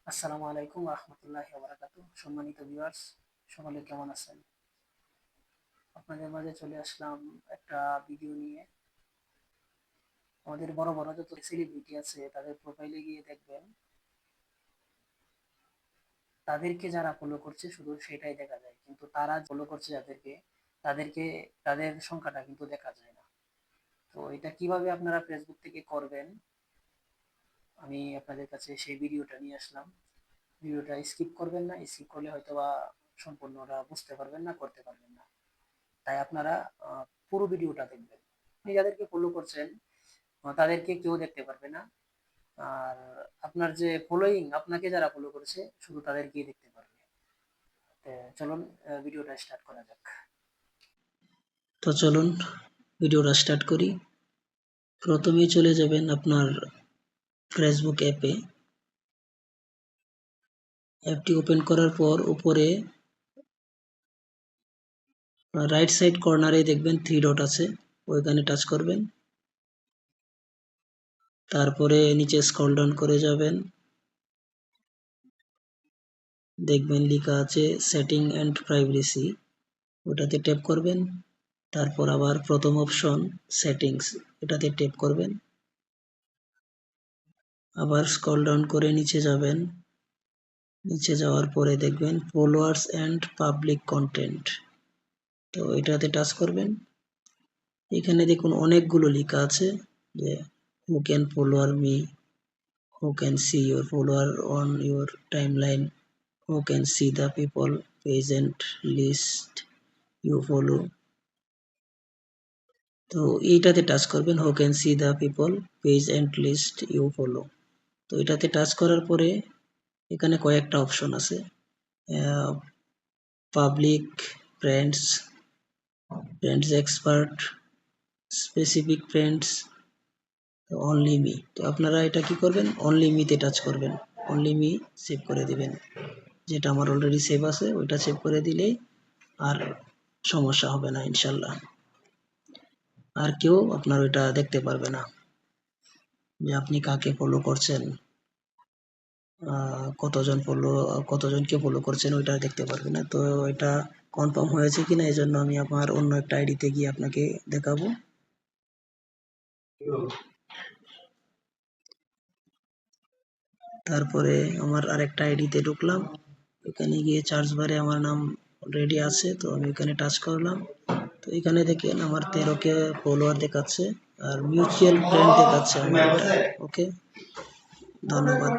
আসসালামু আলাইকুম ওয়া রাহমাতুল্লাহি ওয়া বারাকাতুহু। সম্মানিত ভিউয়ার্স, সকলে কেমন আছেন? আপনাদের মাঝে চলে আসলাম একটা ভিডিও নিয়ে। আমাদের বড় বড় যত সেলিব্রিটি আছে তাদের প্রোফাইলে গিয়ে দেখবেন তাদেরকে যারা ফলো করছে শুধু সেটাই দেখা যায়, কিন্তু তারা ফলো করছে যাদেরকে তাদেরকে তাদের সংখ্যাটা কিন্তু দেখা যায় না। তো এটা কিভাবে আপনারা ফেসবুক থেকে করবেন, আমি আপনাদের কাছে সেই ভিডিওটা নিয়ে আসলাম। ভিডিওটা স্কিপ করবেন না, স্কিপ করলে হয়তোবা সম্পূর্ণটা বুঝতে পারবেন না, করতে পারবেন না। তাই আপনারা পুরো ভিডিওটা দেখবেন। আপনি যাদেরকে ফলো করছেন তাদেরকে কেউ দেখতে পারবে না, আর আপনার যে ফলোয়িং, আপনাকে যারা ফলো করেছে শুধু তাদেরকেই দেখতে পারবে। চলুন ভিডিওটা স্টার্ট করা যাক। তো চলুন ভিডিওটা স্টার্ট করি। প্রথমেই চলে যাবেন আপনার ফেসবুক অ্যাপটি ওপেন করার পর উপরে রাইট সাইড কর্নারে দেখবেন 3 ডট আছে, ওইখানে টাচ করবেন। তারপরে নিচে স্ক্রল ডাউন করে যাবেন, দেখবেন লেখা আছে সেটিং এন্ড প্রাইভেসি, ওটাতে ট্যাপ করবেন। তারপর আবার প্রথম অপশন সেটিংস, এটাতে ট্যাপ করবেন। আবার স্ক্রল ডাউন করে নিচে যাবেন, নিচে যাওয়ার পরে দেখবেন ফলোয়ার্স এন্ড পাবলিক কন্টেন্ট, তো এটাতে টাচ করবেন। এখানে দেখুন অনেকগুলো লেখা আছে যে who can follow me, who can see your follower on your timeline, who can see the people page and list you follow, তো এইটাতে টাচ করবেন who can see the people page and list you follow। তো এটাতে touch করার পরে এখানে কয়েকটা option আছে, public, friends, friends expert, specific friends, only me. তো আপনারা এটা কি করবেন, অনলি মিতে টাচ করবেন, অনলি মি সেভ করে দিবেন। যেটা আমার অলরেডি সেভ আছে ওইটা সেভ করে দিলেই আর সমস্যা হবে না ইনশাল্লাহ। আর কেউ আপনার ওইটা দেখতে পারবে না যে আপনি কাকে ফলো করছেন, কতজনকে ফলো করছেন ওইটা দেখতে পারবে না। তো এটা কনফার্ম হয়েছে কিনা এই জন্য আমি আমার অন্য একটা আইডিতে গিয়ে আপনাকে দেখাবো। তারপরে আমার আরেকটা আইডিতে ঢুকলাম, এখানে গিয়ে সার্চ বারে আমার নাম অলরেডি আছে, তো আমি এখানে টাচ করলাম। তো এখানে দেখেন আমার 13 ফলোয়ার দেখাচ্ছে আর মিউচুয়াল ফ্রেন্ড দেখাচ্ছে আমার এটা। ওকে, ধন্যবাদ।